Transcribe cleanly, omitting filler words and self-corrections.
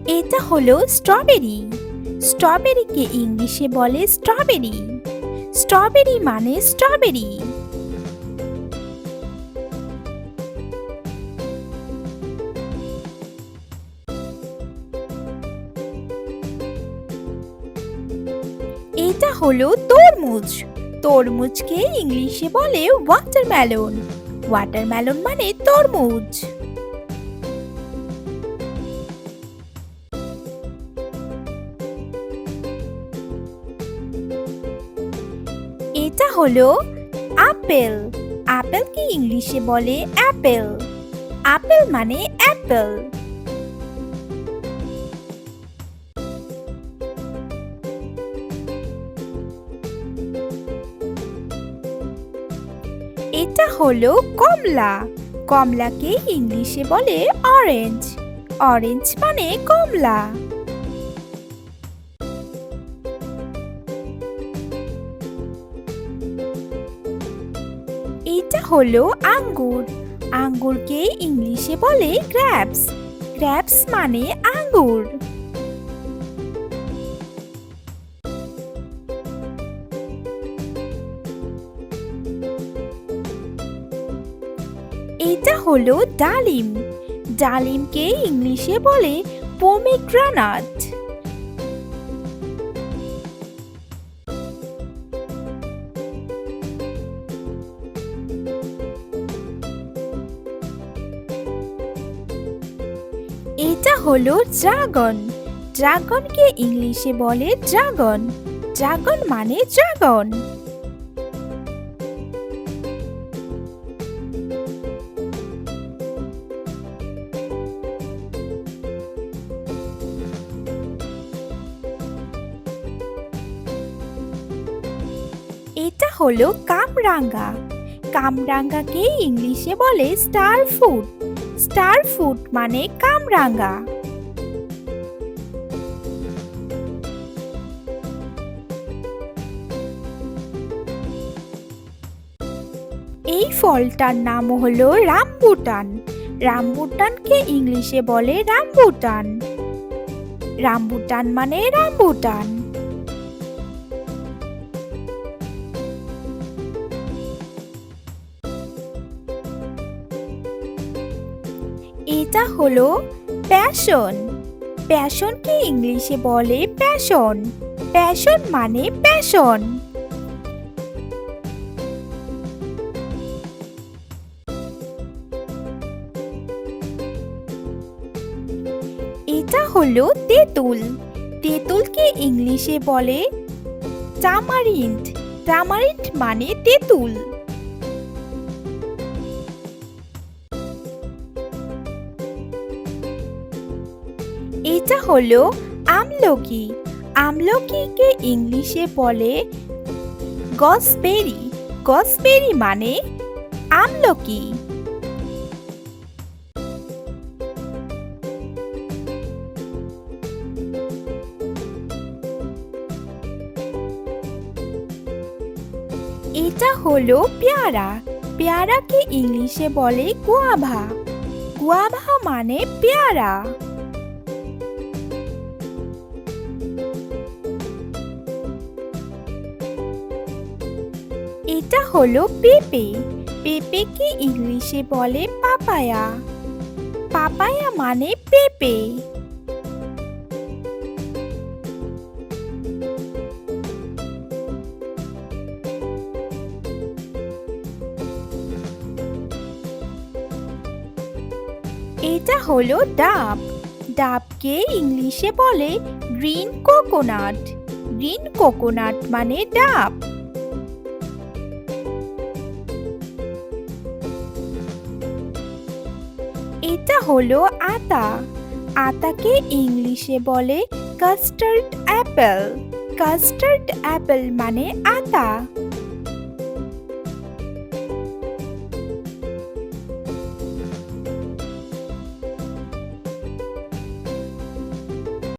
এটা হলো স্ট্রবেরি। স্ট্রবেরিকে ইংলিশে বলে স্ট্রবেরি। স্ট্রবেরি মানে স্ট্রবেরি। এটা হলো তরমুজ। তরমুজকে ইংলিশে বলে ওয়াটারমেলন। ওয়াটারমেলন মানে তরমুজ। এটা হলো আপেল। আপেলকে ইংলিশে বলে অ্যাপেল। আপেল মানে অ্যাপেল। এটা হলো কমলা। কমলাকে ইংলিশে বলে অরেঞ্জ। অরেঞ্জ মানে কমলা। এটা হলো আঙ্গুর। আঙ্গুরকে ইংলিশে বলে গ্রেপস। গ্রেপস মানে আঙ্গুর। এটা হলো ডালিম। ডালিমকে ইংলিশে বলে পোমেগ্রানাট। এটা হলো ড্রাগন। ড্রাগনকে ইংলিশে বলে ড্রাগন। ড্রাগন মানে ড্রাগন। এটা হলো কামরাঙ্গা। কামরাঙ্গাকে ইংলিশে বলে স্টার ফ্রুট। স্টার ফ্রুট মানে কামরাঙ্গা। এই ফলটার নাম হলো রামবুটান। রামবুটানকে ইংলিশে বলে রামবুটান। রামবুটান মানে রামবুটান। এটা হলো প্যাশন। প্যাশনকে ইংলিশে বলে প্যাশন। প্যাশন মানে প্যাশন। এটা হলো তেঁতুল। তেঁতুলকে ইংলিশে বলে টামারিন্ড। টামারিন্ড মানে তেঁতুল। এটা হলো আমলকি। আমলকিকে ইংলিশে বলে গসবেরি। গসবেরি মানে আমলকি। এটা হলো পেয়ারা। পেয়ারাকে ইংলিশে বলে গুয়াভা। গুয়াভা মানে পেয়ারা। এটা হলো পেঁপে। পেঁপেকে ইংলিশে বলে পাপায়া। পাপায়া মানে পেঁপে। এটা হলো ডাব। ডাবকে ইংলিশে বলে গ্রিন কোকোনাট। গ্রিন কোকোনাট মানে ডাব। এটা হলো আতা। আতাকে ইংলিশে বলে কাস্টার্ড অ্যাপেল। কাস্টার্ড অ্যাপেল মানে আতা।